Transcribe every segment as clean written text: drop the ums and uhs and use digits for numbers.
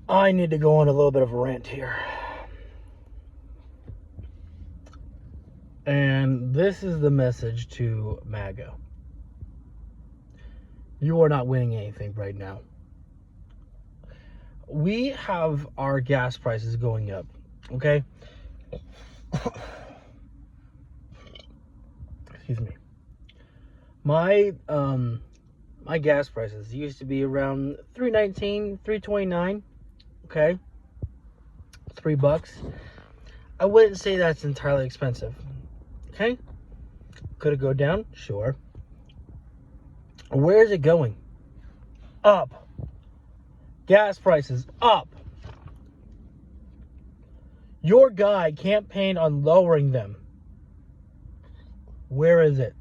I need to go on a little bit of a rant here. And this is the message to Maga. You are not winning anything right now. We have our gas prices going up, okay? Excuse me. My gas prices used to be around $3.19, $3.29, okay? $3. I wouldn't say that's entirely expensive. Okay? Could it go down? Sure. Where is it going? Up. Gas prices up. Your guy campaigned on lowering them. Where is it?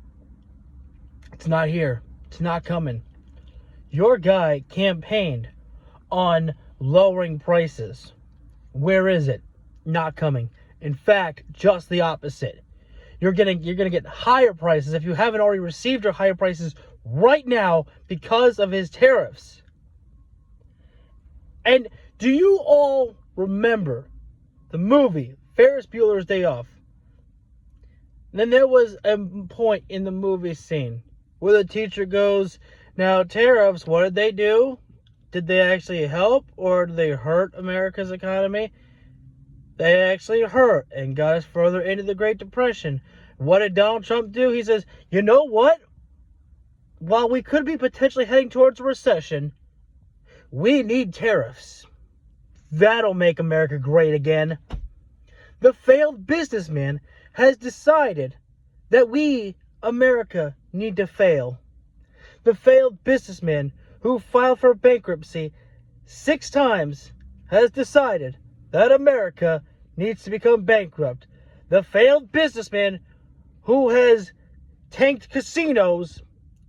It's not here. It's not coming. Your guy campaigned on lowering prices. Where is it? Not coming. In fact, just the opposite. You're gonna get higher prices if you haven't already received your higher prices right now because of his tariffs. And do you all remember the movie Ferris Bueller's Day Off? And then there was a point in the movie scene where the teacher goes, "Now tariffs, what did they do? Did they actually help or did they hurt America's economy? They actually hurt and got us further into the Great Depression." What did Donald Trump do? He says, you know what? While we could be potentially heading towards a recession, we need tariffs. That'll make America great again. The failed businessman has decided that we, America, need to fail. The failed businessman who filed for bankruptcy 6 times has decided that America needs to become bankrupt. The failed businessman who has tanked casinos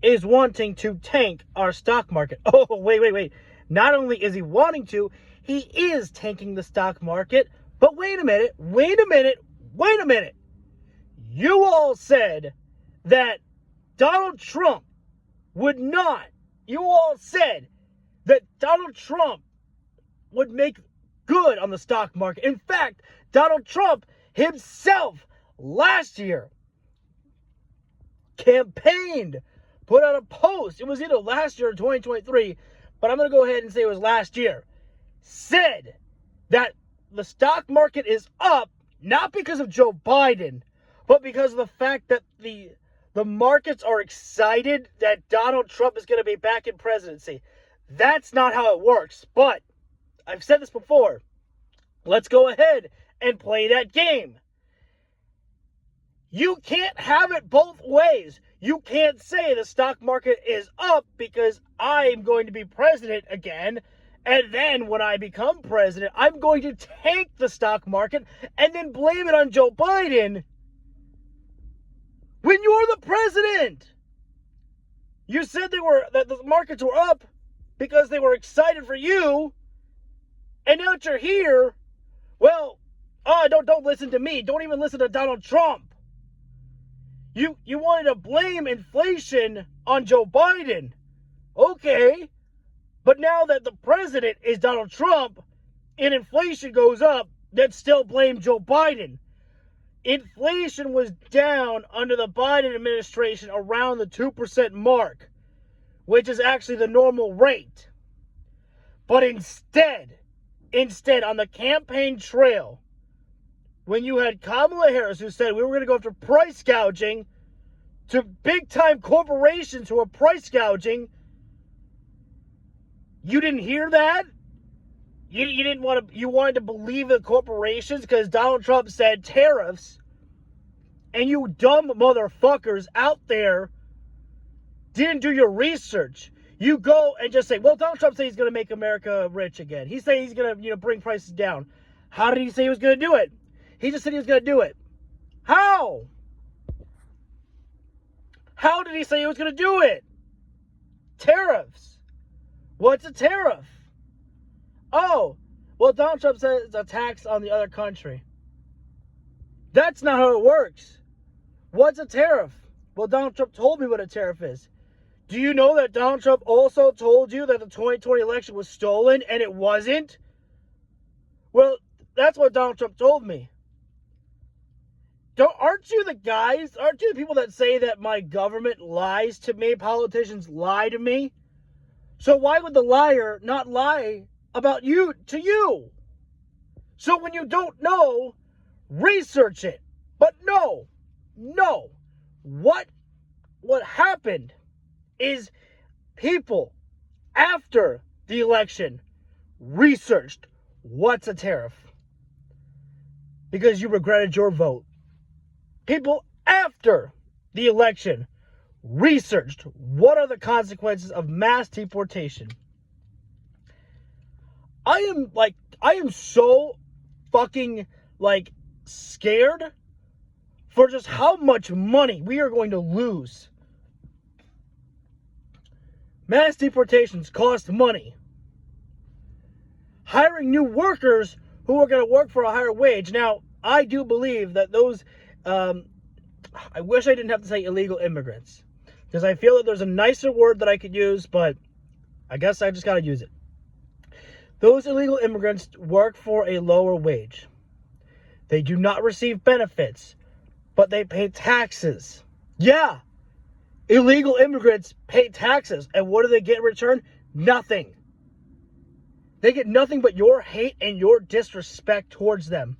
is wanting to tank our stock market. Oh, wait. Not only is he wanting to, he is tanking the stock market. But wait a minute. You all said that Donald Trump would not. You all said that Donald Trump would make good on the stock market. In fact, Donald Trump himself last year campaigned, put out a post. It was either last year or 2023, but I'm going to go ahead and say it was last year. Said that the stock market is up, not because of Joe Biden, but because of the fact that the markets are excited that Donald Trump is going to be back in presidency. That's not how it works, but I've said this before. Let's go ahead and play that game. You can't have it both ways. You can't say the stock market is up because I'm going to be president again, and then when I become president, I'm going to tank the stock market and then blame it on Joe Biden when you're the president. You said that the markets were up because they were excited for you, and now that you're here, well, don't listen to me. Don't even listen to Donald Trump. You wanted to blame inflation on Joe Biden. Okay. But now that the president is Donald Trump and inflation goes up, let's still blame Joe Biden. Inflation was down under the Biden administration around the 2% mark, which is actually the normal rate. But instead, on the campaign trail, when you had Kamala Harris who said we were going to go after price gouging, to big-time corporations who are price gouging, you didn't hear that? You wanted to believe the corporations because Donald Trump said tariffs, and you dumb motherfuckers out there didn't do your research. You go and just say, well, Donald Trump said he's going to make America rich again. He said he's going to, bring prices down. How did he say he was going to do it? He just said he was going to do it. How? How did he say he was going to do it? Tariffs. What's a tariff? Oh, well, Donald Trump says it's a tax on the other country. That's not how it works. What's a tariff? Well, Donald Trump told me what a tariff is. Do you know that Donald Trump also told you that the 2020 election was stolen and it wasn't? Well, that's what Donald Trump told me. Aren't you the people that say that my government lies to me? Politicians lie to me? So why would the liar not lie about you to you? So when you don't know, research it. But no. What happened is people after the election researched what's a tariff because you regretted your vote. People after the election researched what are the consequences of mass deportation. I am so fucking scared for just how much money we are going to lose. Mass deportations cost money. Hiring new workers who are going to work for a higher wage. Now, I do believe that those, I wish I didn't have to say illegal immigrants, because I feel that there's a nicer word that I could use, but I guess I just got to use it. Those illegal immigrants work for a lower wage. They do not receive benefits, but they pay taxes. Yeah, illegal immigrants pay taxes, and what do they get in return? Nothing. They get nothing but your hate and your disrespect towards them.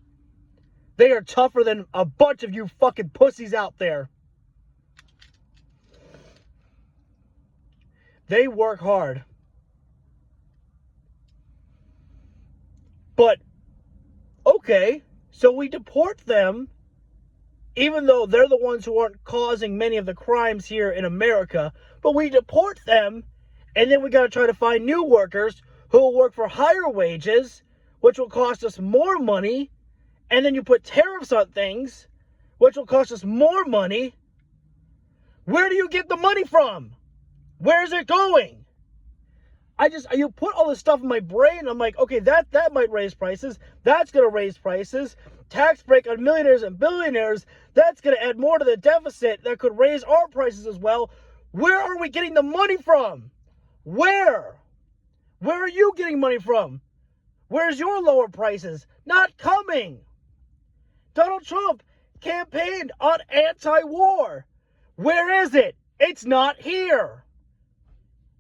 They are tougher than a bunch of you fucking pussies out there. They work hard. But, okay, so we deport them, even though they're the ones who aren't causing many of the crimes here in America, but we deport them, and then we got to try to find new workers who will work for higher wages, which will cost us more money, and then you put tariffs on things, which will cost us more money. Where do you get the money from? Where is it going? You put all this stuff in my brain, I'm like, okay, that might raise prices, that's going to raise prices, tax break on millionaires and billionaires, that's going to add more to the deficit, that could raise our prices as well. Where are we getting the money from? Where are you getting money from? Where's your lower prices? Not coming. Donald Trump campaigned on anti-war. Where is it? It's not here.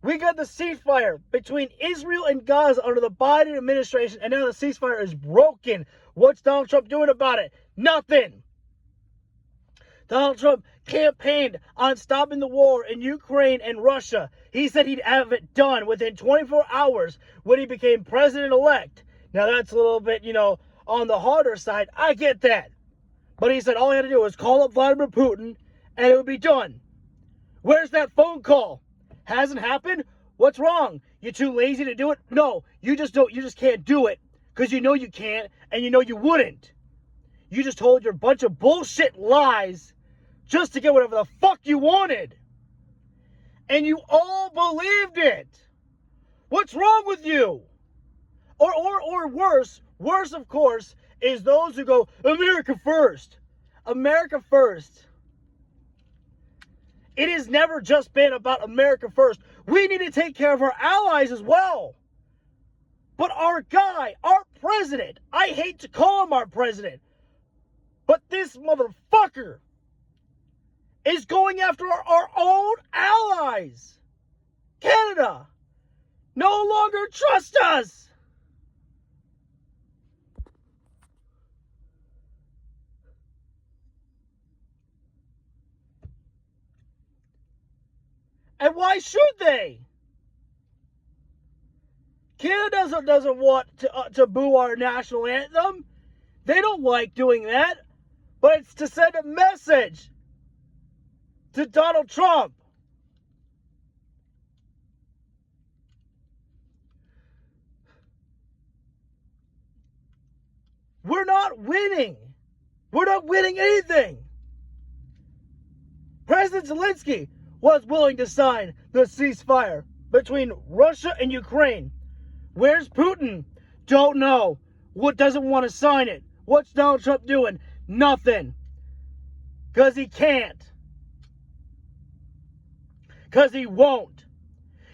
We got the ceasefire between Israel and Gaza under the Biden administration, and now the ceasefire is broken. What's Donald Trump doing about it? Nothing. Donald Trump campaigned on stopping the war in Ukraine and Russia. He said he'd have it done within 24 hours when he became president-elect. Now that's a little bit, on the harder side. I get that. But he said all he had to do was call up Vladimir Putin and it would be done. Where's that phone call? Hasn't happened? What's wrong? You too lazy to do it? No, you just can't do it because you know you can't and you know you wouldn't. You just told your bunch of bullshit lies just to get whatever the fuck you wanted. And you all believed it. What's wrong with you? Or worse of course, is those who go, America first. America first. It has never just been about America first. We need to take care of our allies as well. But our guy, our president, I hate to call him our president, but this motherfucker is going after our own allies. Canada no longer trusts us. And why should they? Canada doesn't want to boo our national anthem. They don't like doing that. But it's to send a message to Donald Trump. We're not winning. We're not winning anything. President Zelensky was willing to sign the ceasefire between Russia and Ukraine. Where's Putin? Don't know. What doesn't want to sign it? What's Donald Trump doing? Nothing. Because he can't. Because he won't.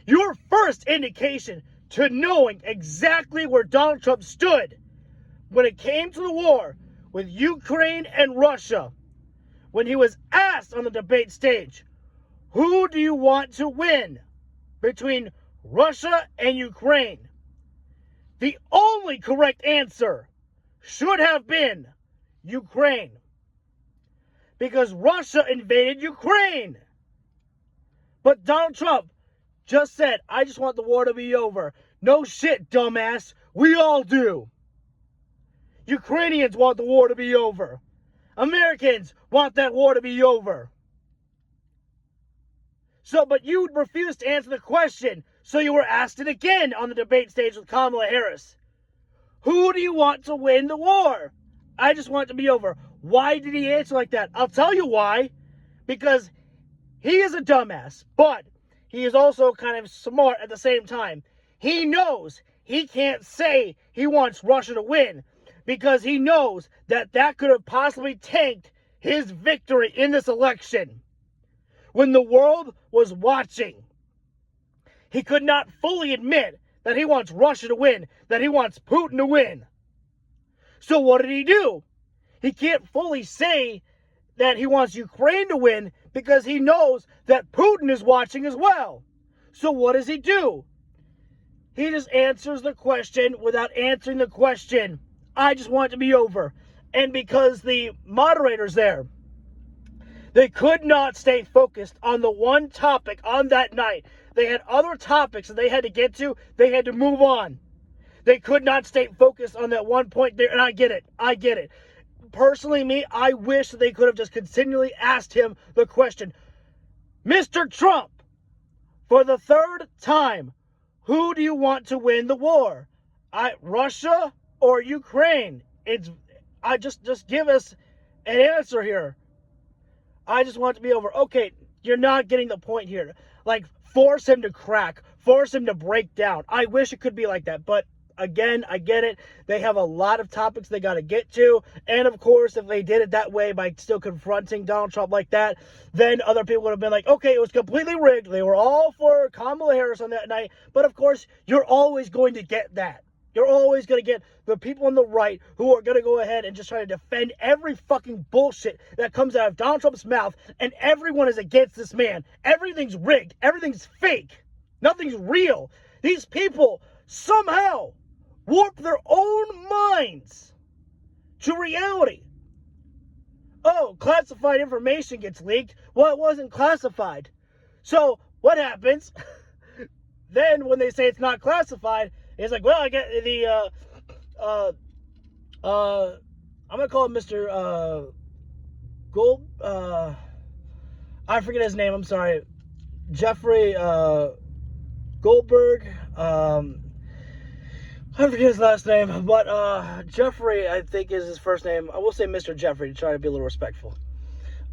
Your first indication to knowing exactly where Donald Trump stood when it came to the war with Ukraine and Russia, when he was asked on the debate stage, who do you want to win between Russia and Ukraine? The only correct answer should have been Ukraine. Because Russia invaded Ukraine. But Donald Trump just said, I just want the war to be over. No shit, dumbass. We all do. Ukrainians want the war to be over. Americans want that war to be over. So, but you refused to answer the question, so you were asked it again on the debate stage with Kamala Harris. Who do you want to win the war? I just want it to be over. Why did he answer like that? I'll tell you why. Because he is a dumbass, but he is also kind of smart at the same time. He knows he can't say he wants Russia to win because he knows that that could have possibly tanked his victory in this election. When the world was watching, he could not fully admit that he wants Russia to win, that he wants Putin to win. So what did he do? He can't fully say that he wants Ukraine to win because he knows that Putin is watching as well. So what does he do? He just answers the question without answering the question. I just want it to be over. And because the moderators there, they could not stay focused on the one topic on that night. They had other topics that they had to get to. They had to move on. They could not stay focused on that one point there. And I get it. I get it. Personally, me, I wish that they could have just continually asked him the question, Mr. Trump, for the third time, who do you want to win the war? Russia or Ukraine? Just give us an answer here. I just want it to be over. Okay, you're not getting the point here. Like, force him to crack. Force him to break down. I wish it could be like that, but again, I get it. They have a lot of topics they got to get to. And of course, if they did it that way by still confronting Donald Trump like that, then other people would have been like, okay, it was completely rigged. They were all for Kamala Harris on that night. But of course, you're always going to get that. You're always going to get the people on the right who are going to go ahead and just try to defend every fucking bullshit that comes out of Donald Trump's mouth. And everyone is against this man. Everything's rigged. Everything's fake. Nothing's real. These people somehow warp their own minds to reality. Oh, classified information gets leaked. Well, it wasn't classified. So what happens? Then when they say it's not classified, it's like, well, I get the I'm gonna call him Mr. Gold. I forget his name. I'm sorry, Jeffrey Goldberg. I forget his last name, but Jeffrey, I think, is his first name. I will say Mr. Jeffrey to try to be a little respectful.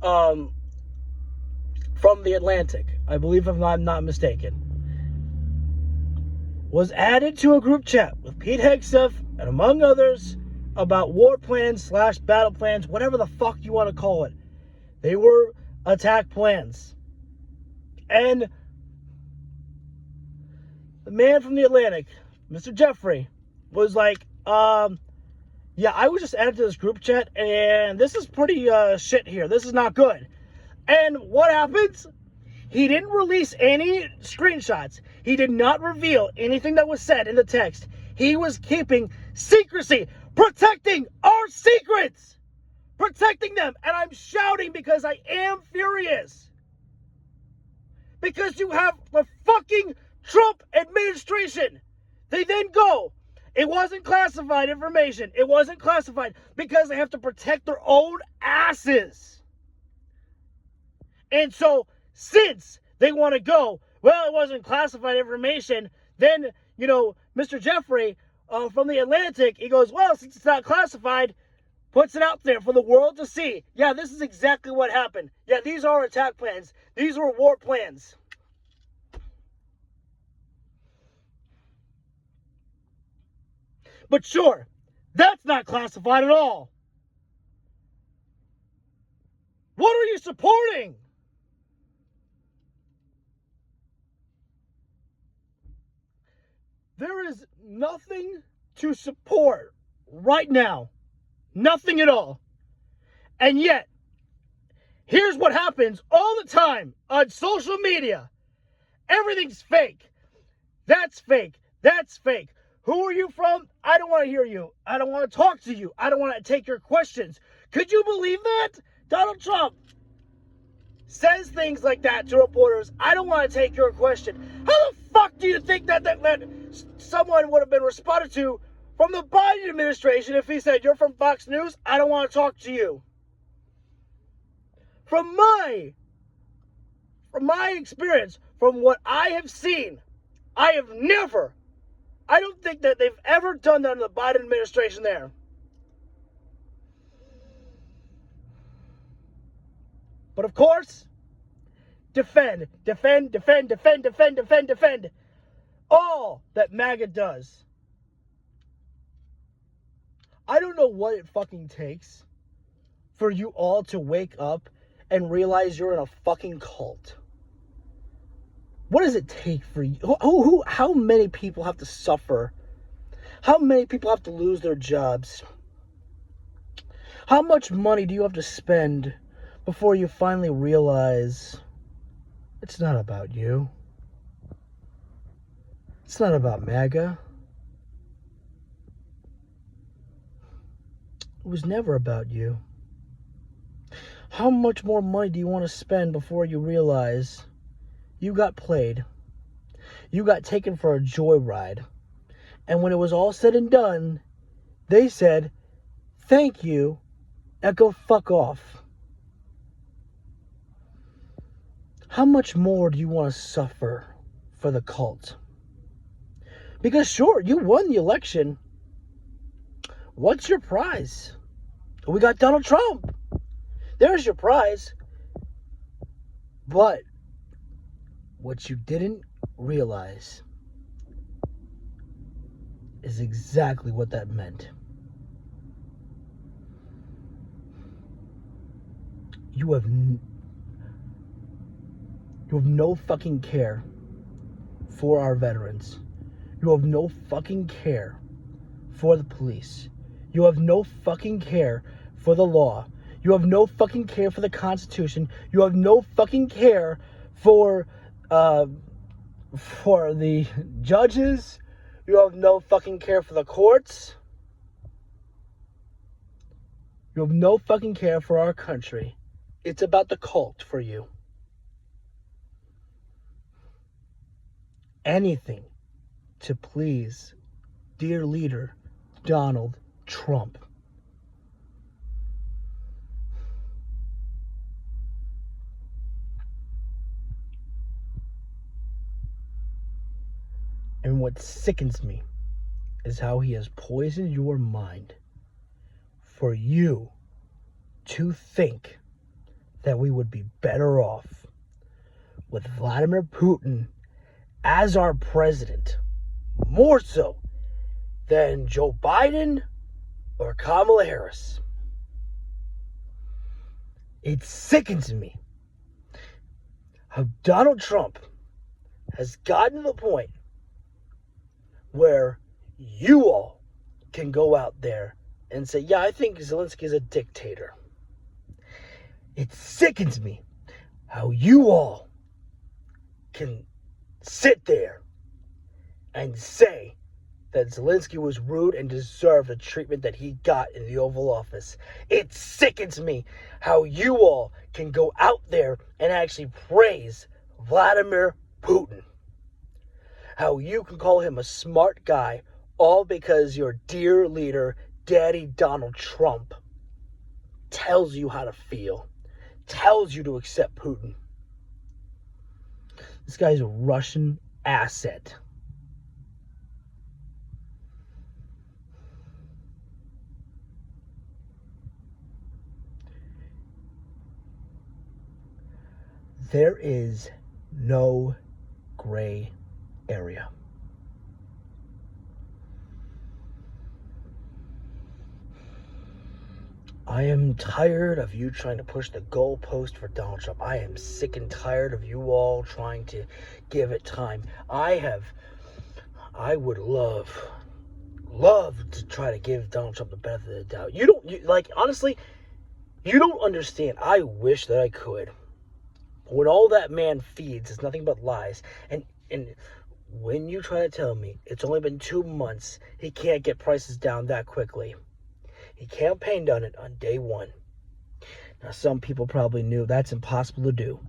From The Atlantic, I believe, if I'm not mistaken, was added to a group chat with Pete Hegseth and among others about war plans / battle plans, whatever the fuck you want to call it. They were attack plans. And the man from The Atlantic, Mr. Jeffrey, was like, yeah, I was just added to this group chat, and this is pretty shit here. This is not good. And what happens? He didn't release any screenshots. He did not reveal anything that was said in the text. He was keeping secrecy, protecting our secrets, protecting them. And I'm shouting because I am furious. Because you have the fucking Trump administration. They then go, it wasn't classified information. It wasn't classified because they have to protect their own asses. And so, since they want to go, well, it wasn't classified information, then, Mr. Jeffrey from The Atlantic, he goes, well, since it's not classified, puts it out there for the world to see. Yeah, this is exactly what happened. Yeah, these are attack plans. These were war plans. But sure, that's not classified at all. What are you supporting? There is nothing to support right now. Nothing at all. And yet, here's what happens all the time on social media. Everything's fake. That's fake. That's fake. Who are you from? I don't want to hear you. I don't want to talk to you. I don't want to take your questions. Could you believe that? Donald Trump says things like that to reporters. I don't want to take your question. How the fuck do you think that someone would have been responded to from the Biden administration if he said, you're from Fox News, I don't want to talk to you? From my experience, from what I have seen, I don't think that they've ever done that in the Biden administration there. But of course, defend all that Maga does. I don't know what it fucking takes for you all to wake up and realize you're in a fucking cult. What does it take for you? How many people have to suffer? How many people have to lose their jobs? How much money do you have to spend before you finally realize it's not about you? It's not about MAGA. It was never about you. How much more money do you want to spend before you realize you got played? You got taken for a joyride. And when it was all said and done, they said, thank you, and go fuck off. How much more do you want to suffer for the cult? Because sure, you won the election. What's your prize? We got Donald Trump. There's your prize. But what you didn't realize is exactly what that meant. You have no fucking care for our veterans. You have no fucking care for the police. You have no fucking care for the law. You have no fucking care for the Constitution. You have no fucking care for the judges. You have no fucking care for the courts. You have no fucking care for our country. It's about the cult for you. Anything to please dear leader Donald Trump. And what sickens me is how he has poisoned your mind for you to think that we would be better off with Vladimir Putin as our president, more so than Joe Biden or Kamala Harris. It sickens me how Donald Trump has gotten to the point where you all can go out there and say, yeah, I think Zelensky is a dictator. It sickens me how you all can sit there and say that Zelensky was rude and deserved the treatment that he got in the Oval Office. It sickens me how you all can go out there and actually praise Vladimir Putin. How you can call him a smart guy, all because your dear leader, Daddy Donald Trump, tells you how to feel, tells you to accept Putin. This guy's a Russian asset. There is no gray area. I am tired of you trying to push the goalpost for Donald Trump. I am sick and tired of you all trying to give it time. I would love to try to give Donald Trump the benefit of the doubt. You don't, honestly, you don't understand. I wish that I could. When all that man feeds is nothing but lies, and when you try to tell me it's only been 2 months, he can't get prices down that quickly. He campaigned on it on day one. Now, some people probably knew that's impossible to do.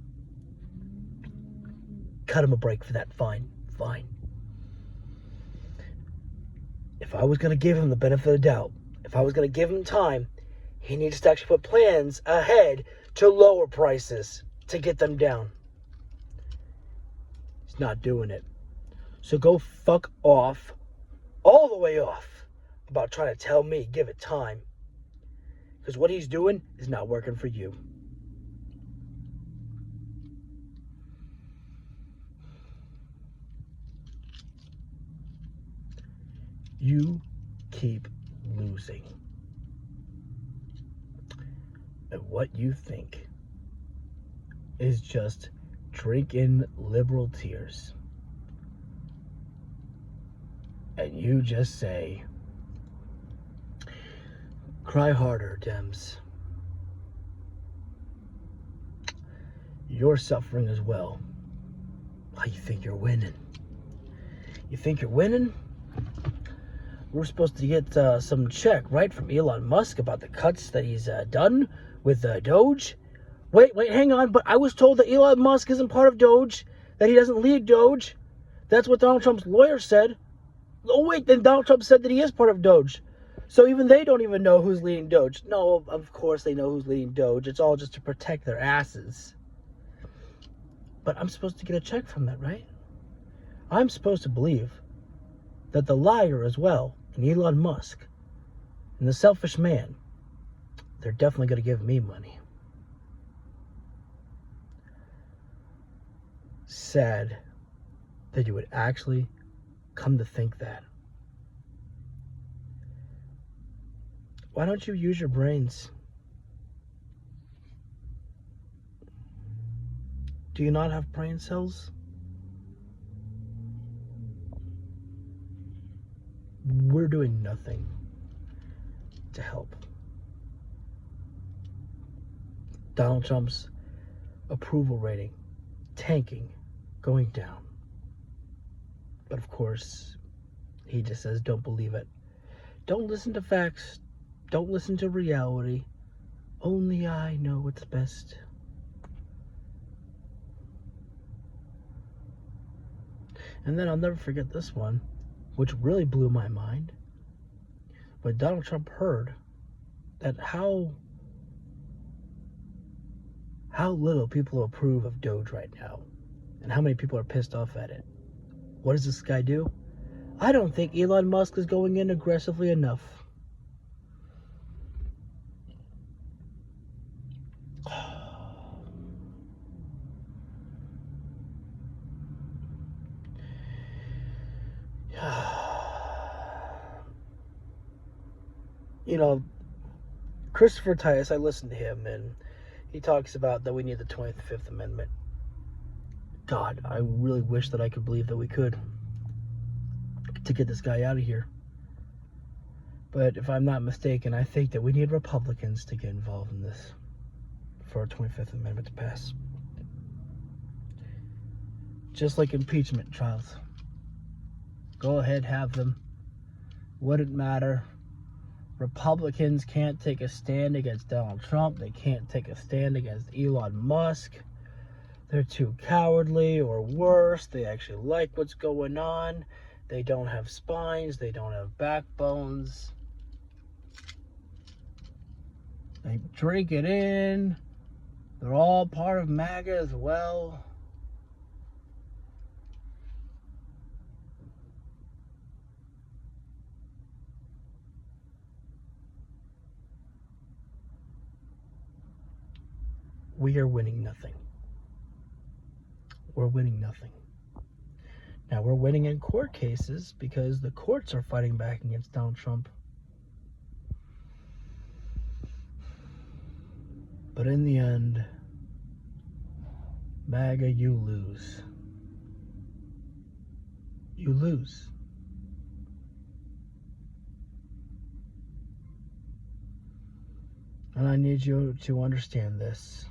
Cut him a break for that. Fine. If I was going to give him the benefit of the doubt, if I was going to give him time, he needs to actually put plans ahead to lower prices, to get them down. He's not doing it. So go fuck off, all the way off, about trying to tell me, give it time. Because what he's doing is not working for you. You keep losing. And what you think is just drinking liberal tears. And you just say, cry harder, Dems. You're suffering as well. How you think you're winning? You think you're winning? We're supposed to get some check, right, from Elon Musk about the cuts that he's done with Doge. Wait, hang on. But I was told that Elon Musk isn't part of Doge, that he doesn't lead Doge. That's what Donald Trump's lawyer said. Oh, wait, then Donald Trump said that he is part of Doge. So even they don't even know who's leading Doge. No, of course they know who's leading Doge. It's all just to protect their asses. But I'm supposed to get a check from that, right? I'm supposed to believe that the liar as well, and Elon Musk, and the selfish man, they're definitely going to give me money. Sad that you would actually come to think that. Why don't you use your brains? Do you not have brain cells? We're doing nothing to help. Donald Trump's approval rating tanking, going down. But of course, he just says, don't believe it. Don't listen to facts. Don't listen to reality. Only I know what's best. And then I'll never forget this one, which really blew my mind. But Donald Trump heard that how little people approve of Doge right now, and how many people are pissed off at it. What does this guy do? I don't think Elon Musk is going in aggressively enough. You know, Christopher Titus, I listened to him, and he talks about that we need the 25th Amendment. God, I really wish that I could believe that we could, to get this guy out of here. But if I'm not mistaken, I think that we need Republicans to get involved in this for our 25th Amendment to pass. Just like impeachment trials. Go ahead, have them. Wouldn't matter. Republicans can't take a stand against Donald Trump. They can't take a stand against Elon Musk. They're too cowardly, or worse, they actually like what's going on. They don't have spines. They don't have backbones. They drink it in. They're all part of Maga as well. We are winning nothing. We're winning nothing. Now, we're winning in court cases because the courts are fighting back against Donald Trump. But in the end, MAGA, you lose. You lose. And I need you to understand this.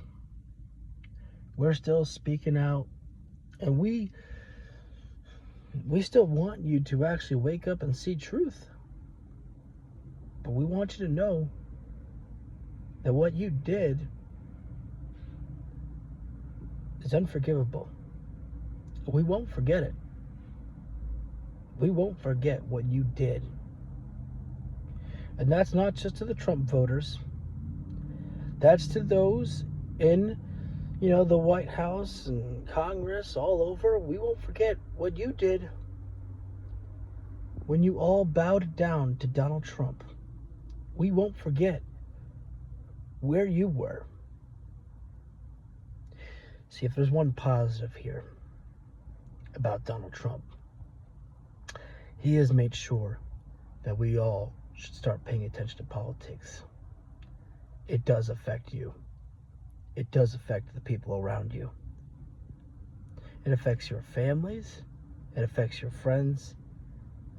We're still speaking out, and we still want you to actually wake up and see truth. But we want you to know that what you did is unforgivable. We won't forget it. We won't forget what you did. And that's not just to the Trump voters. That's to those in, the White House and Congress all over. We won't forget what you did when you all bowed down to Donald Trump. We won't forget where you were. See, if there's one positive here about Donald Trump, he has made sure that we all should start paying attention to politics. It does affect you. It does affect the people around you. It affects your families, it affects your friends,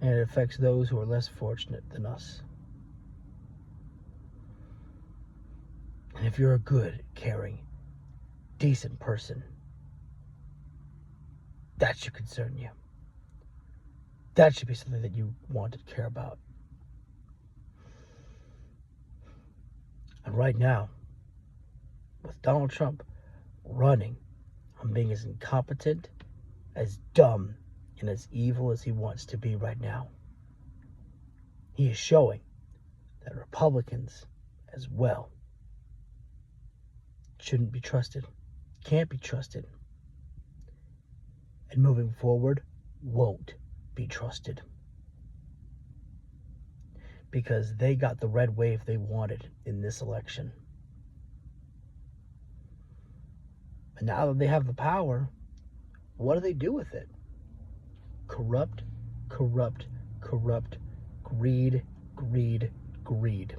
and it affects those who are less fortunate than us. And if you're a good, caring, decent person, that should concern you. That should be something that you want to care about. And right now, with Donald Trump running on being as incompetent, as dumb, and as evil as he wants to be right now, he is showing that Republicans as well shouldn't be trusted, can't be trusted, and moving forward won't be trusted. Because they got the red wave they wanted in this election. And now that they have the power, what do they do with it? Corrupt, corrupt, corrupt, greed, greed, greed.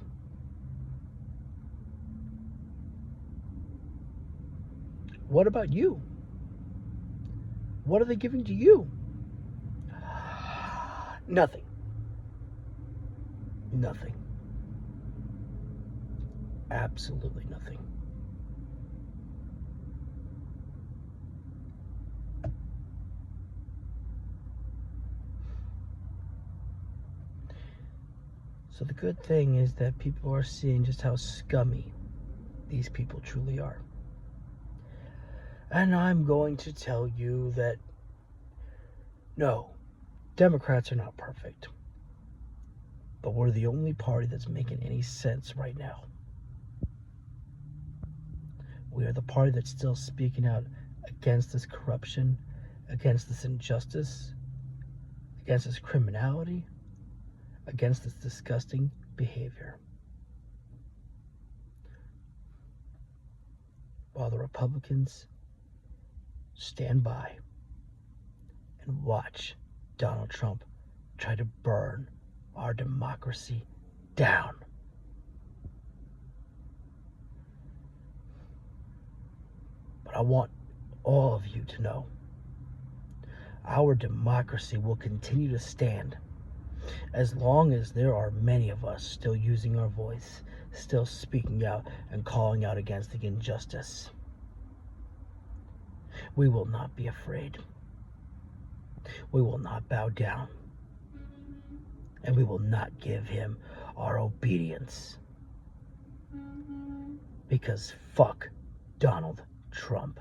What about you? What are they giving to you? Nothing. Nothing. Absolutely nothing. So the good thing is that people are seeing just how scummy these people truly are. And I'm going to tell you that no, Democrats are not perfect. But we're the only party that's making any sense right now. We are the party that's still speaking out against this corruption, against this injustice, against this criminality, against this disgusting behavior. While the Republicans stand by and watch Donald Trump try to burn our democracy down. But I want all of you to know our democracy will continue to stand as long as there are many of us still using our voice, still speaking out and calling out against the injustice. We will not be afraid. We will not bow down. And we will not give him our obedience. Because fuck Donald Trump.